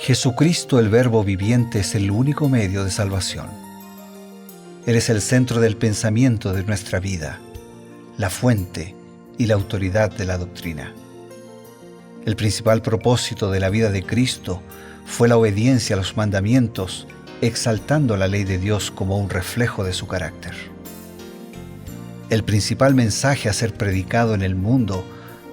Jesucristo, el Verbo viviente, es el único medio de salvación. Él es el centro del pensamiento de nuestra vida, la fuente y la autoridad de la doctrina. El principal propósito de la vida de Cristo fue la obediencia a los mandamientos, exaltando la ley de Dios como un reflejo de su carácter. El principal mensaje a ser predicado en el mundo,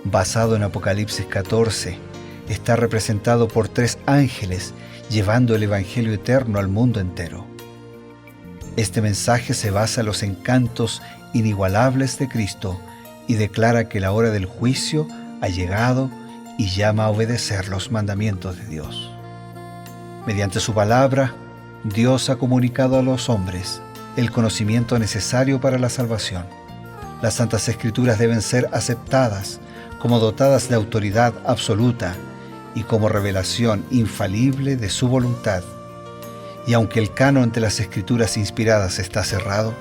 basado en Apocalipsis 14, está representado por 3 ángeles llevando el Evangelio eterno al mundo entero. Este mensaje se basa en los encantos inigualables de Cristo y declara que la hora del juicio ha llegado y llama a obedecer los mandamientos de Dios. Mediante su palabra, Dios ha comunicado a los hombres el conocimiento necesario para la salvación. Las Santas Escrituras deben ser aceptadas como dotadas de autoridad absoluta y como revelación infalible de su voluntad. Y aunque el canon de las Escrituras inspiradas está cerrado,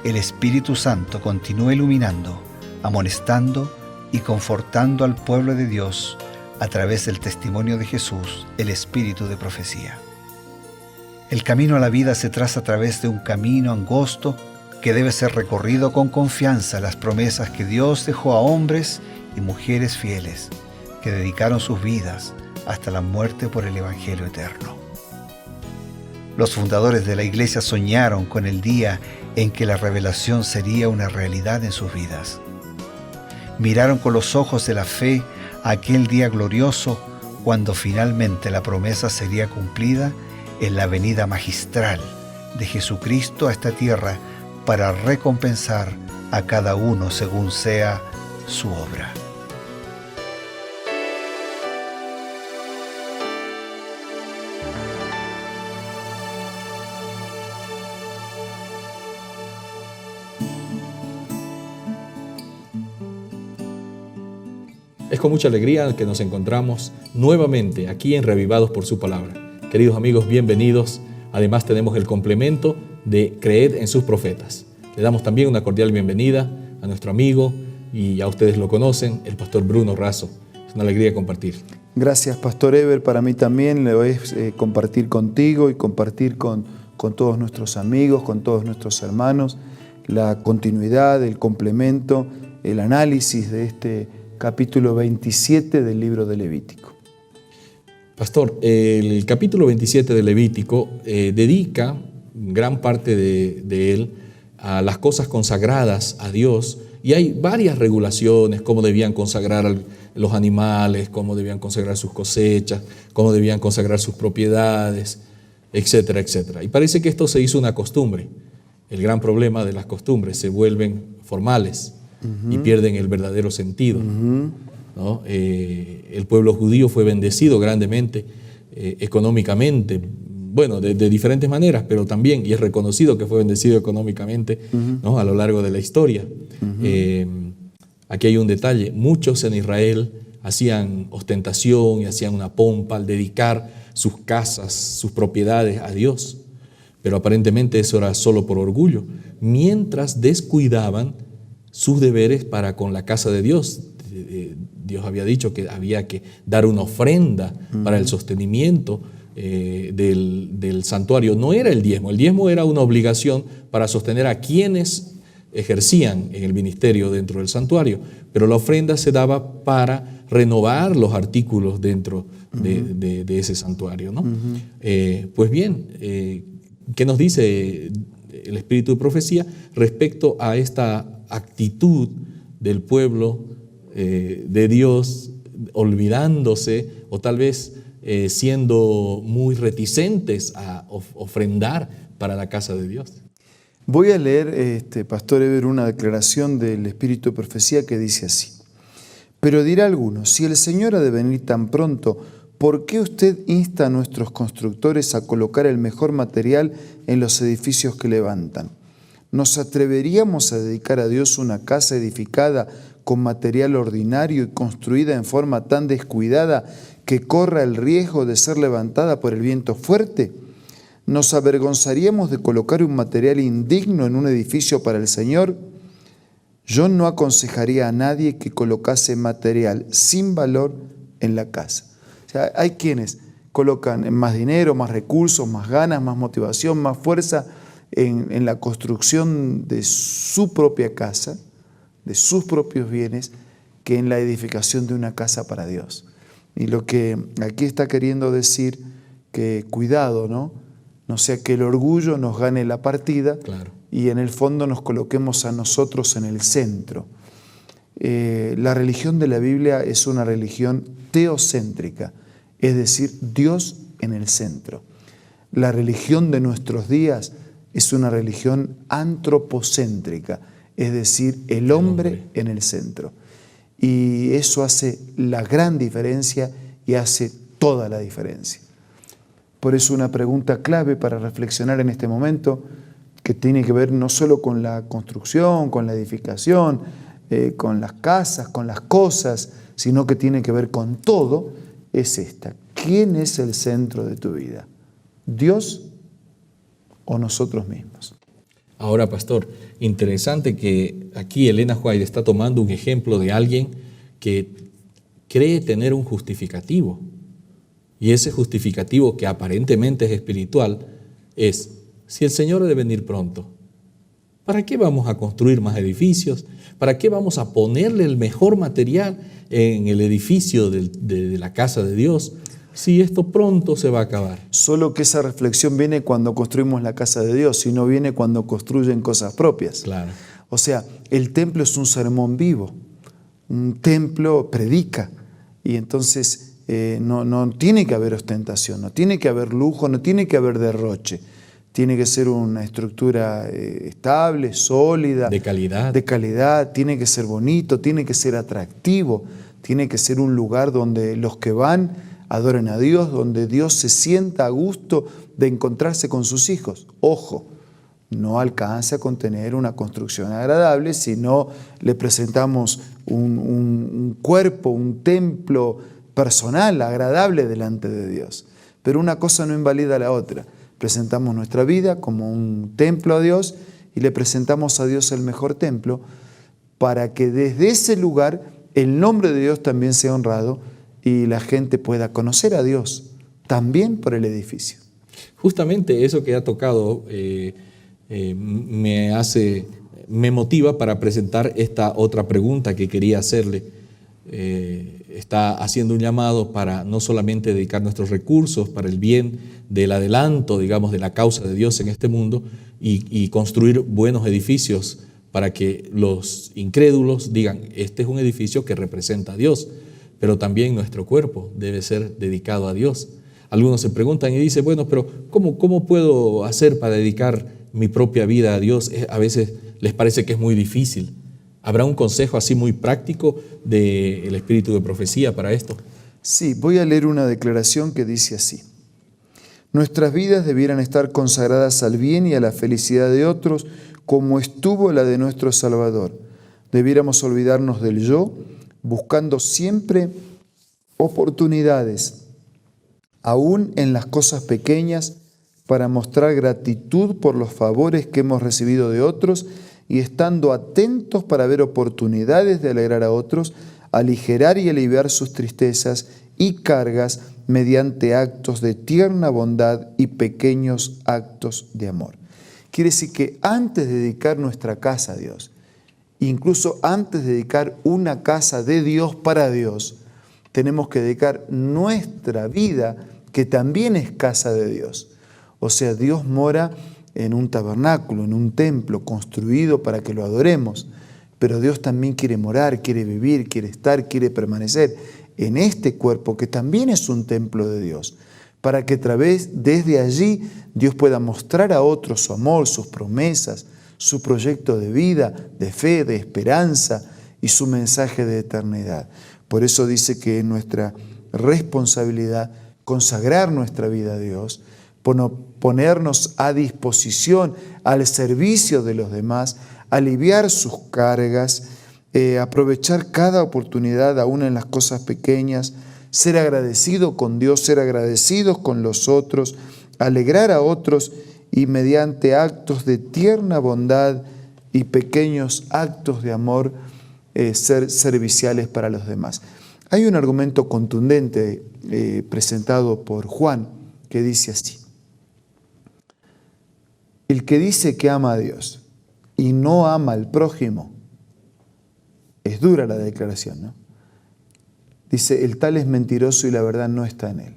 el Espíritu Santo continúa iluminando, amonestando y confortando al pueblo de Dios a través del testimonio de Jesús, el Espíritu de profecía. El camino a la vida se traza a través de un camino angosto que debe ser recorrido con confianza a las promesas que Dios dejó a hombres y mujeres fieles que dedicaron sus vidas hasta la muerte por el Evangelio eterno. Los fundadores de la Iglesia soñaron con el día en que la revelación sería una realidad en sus vidas. Miraron con los ojos de la fe a aquel día glorioso cuando finalmente la promesa sería cumplida en la venida magistral de Jesucristo a esta tierra para recompensar a cada uno según sea su obra. Es con mucha alegría que nos encontramos nuevamente aquí en Reavivados por su palabra. Queridos amigos, bienvenidos. Además tenemos el complemento de Creed en sus profetas. Le damos también una cordial bienvenida a nuestro amigo, y ya ustedes lo conocen, el pastor Bruno Razo. Es una alegría compartir. Gracias, Pastor Eber. Para mí también lo es compartir contigo y compartir con todos nuestros amigos, con todos nuestros hermanos, la continuidad, el complemento, el análisis de este capítulo 27 del libro de Levítico. Pastor, el capítulo 27 de Levítico dedica gran parte de él a las cosas consagradas a Dios, y hay varias regulaciones: cómo debían consagrar los animales, cómo debían consagrar sus cosechas, cómo debían consagrar sus propiedades, etcétera, etcétera. Y parece que esto se hizo una costumbre. El gran problema de las costumbres: se vuelven formales y pierden el verdadero sentido. ¿No? El pueblo judío fue bendecido grandemente económicamente, bueno, de diferentes maneras, pero también, y es reconocido que fue bendecido económicamente, ¿no? A lo largo de la historia. Aquí hay un detalle: muchos en Israel hacían ostentación y hacían una pompa al dedicar sus casas, sus propiedades a Dios, pero aparentemente eso era solo por orgullo, mientras descuidaban sus deberes para con la casa de Dios. Dios había dicho que había que dar una ofrenda para el sostenimiento del santuario. No era el diezmo era una obligación para sostener a quienes ejercían en el ministerio dentro del santuario, pero la ofrenda se daba para renovar los artículos dentro de ese santuario, ¿no? Pues bien, ¿qué nos dice el Espíritu de profecía respecto a esta actitud del pueblo de Dios, olvidándose o tal vez siendo muy reticentes a ofrendar para la casa de Dios? Voy a leer, Pastor Eber, una declaración del Espíritu de profecía que dice así: pero dirá alguno, si el Señor ha de venir tan pronto, ¿por qué usted insta a nuestros constructores a colocar el mejor material en los edificios que levantan? ¿Nos atreveríamos a dedicar a Dios una casa edificada con material ordinario y construida en forma tan descuidada que corra el riesgo de ser levantada por el viento fuerte? ¿Nos avergonzaríamos de colocar un material indigno en un edificio para el Señor? Yo no aconsejaría a nadie que colocase material sin valor en la casa. O sea, hay quienes colocan más dinero, más recursos, más ganas, más motivación, más fuerza en la construcción de su propia casa, de sus propios bienes, que en la edificación de una casa para Dios. Y lo que aquí está queriendo decir, que cuidado, no sea que el orgullo nos gane la partida, Claro. y en el fondo nos coloquemos a nosotros en el centro. La religión de la Biblia es una religión teocéntrica, es decir, Dios en el centro. La religión de nuestros días es una religión antropocéntrica, es decir, el hombre en el centro. Y eso hace la gran diferencia y hace toda la diferencia. Por eso una pregunta clave para reflexionar en este momento, que tiene que ver no solo con la construcción, con la edificación, con las casas, con las cosas, sino que tiene que ver con todo, es esta. ¿Quién es el centro de tu vida? ¿Dios o nosotros mismos? Ahora, pastor, interesante que aquí Elena White está tomando un ejemplo de alguien que cree tener un justificativo. Y ese justificativo, que aparentemente es espiritual, es: si el Señor ha de venir pronto, ¿para qué vamos a construir más edificios? ¿Para qué vamos a ponerle el mejor material en el edificio de la casa de Dios, si esto pronto se va a acabar? Solo que esa reflexión viene cuando construimos la casa de Dios y no viene cuando construyen cosas propias. Claro. O sea, el templo es un sermón vivo, un templo predica, y entonces no tiene que haber ostentación, no tiene que haber lujo, no tiene que haber derroche. Tiene que ser una estructura estable, sólida. De calidad. De calidad, tiene que ser bonito, tiene que ser atractivo, tiene que ser un lugar donde los que van adoren a Dios, donde Dios se sienta a gusto de encontrarse con sus hijos. Ojo, no alcanza con tener una construcción agradable, sino le presentamos un cuerpo, un templo personal, agradable delante de Dios. Pero una cosa no invalida a la otra. Presentamos nuestra vida como un templo a Dios y le presentamos a Dios el mejor templo, para que desde ese lugar el nombre de Dios también sea honrado y la gente pueda conocer a Dios también por el edificio. Justamente eso que ha tocado me motiva para presentar esta otra pregunta que quería hacerle. Está haciendo un llamado para no solamente dedicar nuestros recursos para el bien del adelanto, digamos, de la causa de Dios en este mundo, y construir buenos edificios para que los incrédulos digan: este es un edificio que representa a Dios, pero también nuestro cuerpo debe ser dedicado a Dios. Algunos se preguntan y dicen: bueno, pero ¿cómo puedo hacer para dedicar mi propia vida a Dios? A veces les parece que es muy difícil. ¿Habrá un consejo así muy práctico del Espíritu de Profecía para esto? Sí, voy a leer una declaración que dice así: nuestras vidas debieran estar consagradas al bien y a la felicidad de otros, como estuvo la de nuestro Salvador. Debiéramos olvidarnos del yo, buscando siempre oportunidades, aún en las cosas pequeñas, para mostrar gratitud por los favores que hemos recibido de otros, y estando atentos para ver oportunidades de alegrar a otros, aligerar y aliviar sus tristezas y cargas mediante actos de tierna bondad y pequeños actos de amor. Quiere decir que antes de dedicar nuestra casa a Dios, incluso antes de dedicar una casa de Dios para Dios, tenemos que dedicar nuestra vida, que también es casa de Dios. O sea, Dios mora en un tabernáculo, en un templo construido para que lo adoremos, pero Dios también quiere morar, quiere vivir, quiere estar, quiere permanecer en este cuerpo que también es un templo de Dios, para que desde allí Dios pueda mostrar a otros su amor, sus promesas, su proyecto de vida, de fe, de esperanza y su mensaje de eternidad. Por eso dice que es nuestra responsabilidad consagrar nuestra vida a Dios, ponernos a disposición, al servicio de los demás, aliviar sus cargas, aprovechar cada oportunidad, aún en las cosas pequeñas, ser agradecido con Dios, ser agradecidos con los otros, alegrar a otros y mediante actos de tierna bondad y pequeños actos de amor, ser serviciales para los demás. Hay un argumento contundente presentado por Juan que dice así: el que dice que ama a Dios y no ama al prójimo, es dura la declaración, ¿no? Dice, el tal es mentiroso y la verdad no está en él.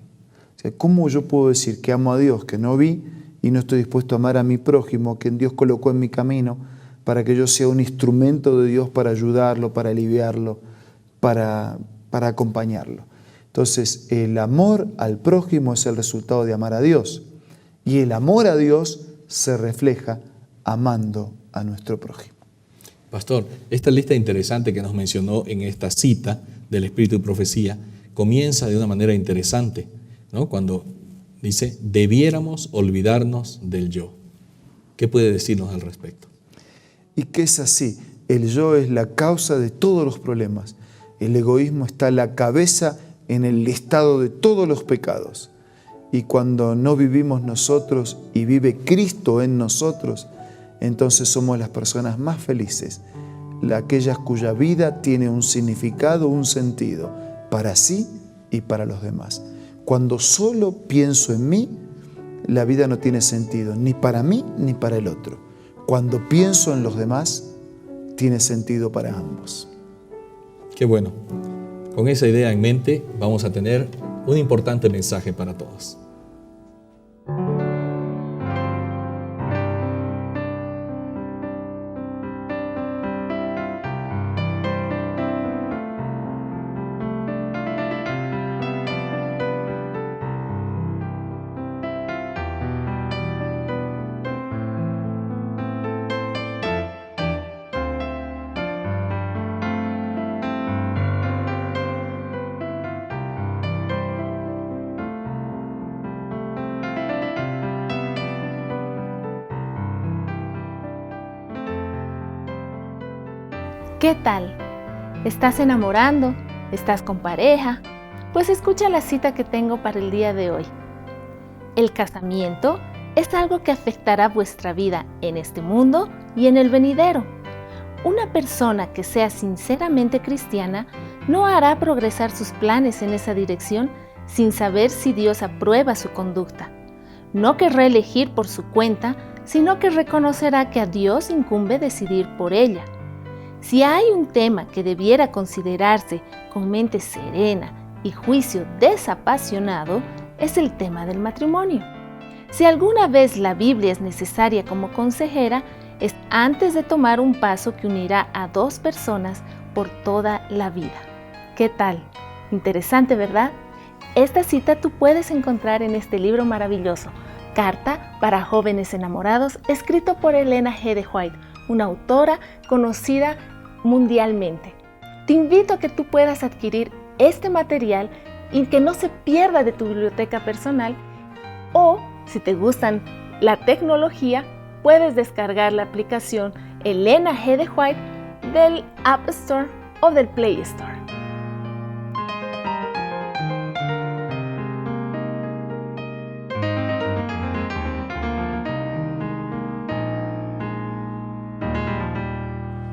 O sea, ¿cómo yo puedo decir que amo a Dios, que no vi, y no estoy dispuesto a amar a mi prójimo, que Dios colocó en mi camino, para que yo sea un instrumento de Dios para ayudarlo, para aliviarlo, para acompañarlo? Entonces, el amor al prójimo es el resultado de amar a Dios. Y el amor a Dios se refleja amando a nuestro prójimo. Pastor, esta lista interesante que nos mencionó en esta cita del Espíritu y Profecía comienza de una manera interesante, ¿no? Cuando dice, debiéramos olvidarnos del yo. ¿Qué puede decirnos al respecto? Y que es así, el yo es la causa de todos los problemas. El egoísmo está a la cabeza en el listado de todos los pecados. Y cuando no vivimos nosotros y vive Cristo en nosotros, entonces somos las personas más felices, aquellas cuya vida tiene un significado, un sentido, para sí y para los demás. Cuando solo pienso en mí, la vida no tiene sentido, ni para mí ni para el otro. Cuando pienso en los demás, tiene sentido para ambos. Qué bueno. Con esa idea en mente, vamos a tener un importante mensaje para todos. ¿Qué tal? ¿Estás enamorando? ¿Estás con pareja? Pues escucha la cita que tengo para el día de hoy. El casamiento es algo que afectará vuestra vida en este mundo y en el venidero. Una persona que sea sinceramente cristiana no hará progresar sus planes en esa dirección sin saber si Dios aprueba su conducta. No querrá elegir por su cuenta, sino que reconocerá que a Dios incumbe decidir por ella. Si hay un tema que debiera considerarse con mente serena y juicio desapasionado, es el tema del matrimonio. Si alguna vez la Biblia es necesaria como consejera, es antes de tomar un paso que unirá a dos personas por toda la vida. ¿Qué tal? Interesante, ¿verdad? Esta cita tú puedes encontrar en este libro maravilloso, Carta para Jóvenes Enamorados, escrito por Ellen G. de White, una autora conocida mundialmente. Te invito a que tú puedas adquirir este material y que no se pierda de tu biblioteca personal, o si te gustan la tecnología, puedes descargar la aplicación Ellen G. de White del App Store o del Play Store.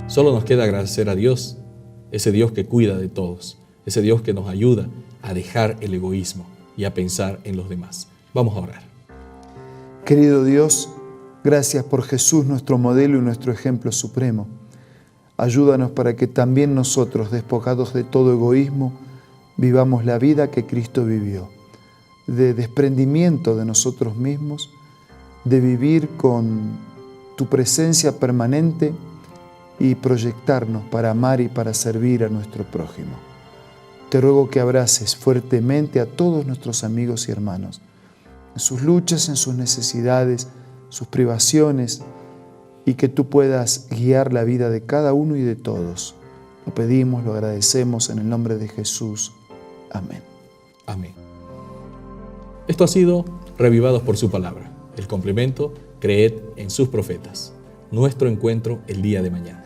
Solo nos queda agradecer a Dios, ese Dios que cuida de todos, ese Dios que nos ayuda a dejar el egoísmo y a pensar en los demás. Vamos a orar. Querido Dios, gracias por Jesús, nuestro modelo y nuestro ejemplo supremo. Ayúdanos para que también nosotros, despojados de todo egoísmo, vivamos la vida que Cristo vivió, de desprendimiento de nosotros mismos, de vivir con tu presencia permanente y proyectarnos para amar y para servir a nuestro prójimo. Te ruego que abraces fuertemente a todos nuestros amigos y hermanos, en sus luchas, en sus necesidades, sus privaciones, y que tú puedas guiar la vida de cada uno y de todos. Lo pedimos, lo agradecemos en el nombre de Jesús. Amén. Amén. Esto ha sido Revivados por su palabra. El complemento, creed en sus profetas. Nuestro encuentro el día de mañana.